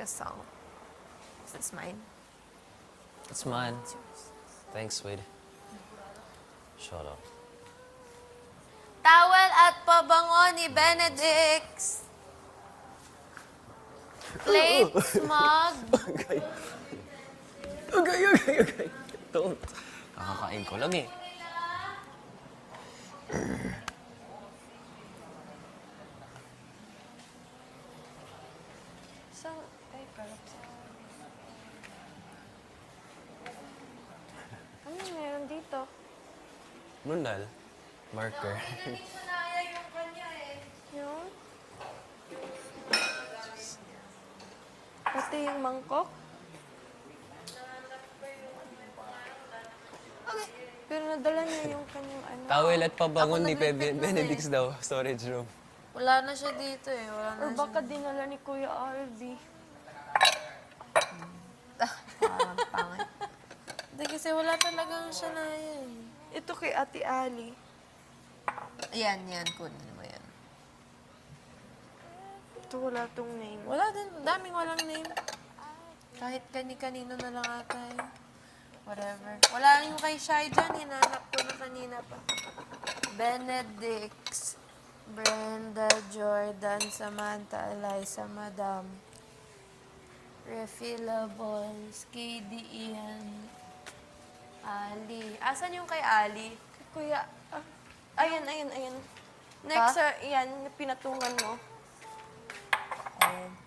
a song. Is this mine? It's mine. Thanks, sweetie. Shut up. Towel at pabango ni Benedict's. Plates, mug. Okay. Don't. Kakakain ko lang eh. Ano meron dito? Nunal. Marker. Yung? Pati yung mangkok? Pero nadala niya yung kanyang ano. Towel at pabangon Ako ni nagligpit nun Benedict's daw. Storage room. Wala na siya dito eh. Wala na Or baka dinala ni Kuya Arby. Parang pangit. Hindi kasi wala talagang siya na yan. Ito kay Ate Ali. Yan. Kunin mo yan. Ito wala tong name. Wala din. Daming walang name. Kahit kani-kanino na lang ata eh. Whatever. Wala yung kay Shai dyan. Hinanap ko na kanina pa. Benedict's, Brenda, Jordan, Samantha, Eliza, Madam, Refillables, KD, Ian, Ali. Asan yung kay Ali? Kuya, ayan. Next sa, yan, pinatungan mo. Ayan.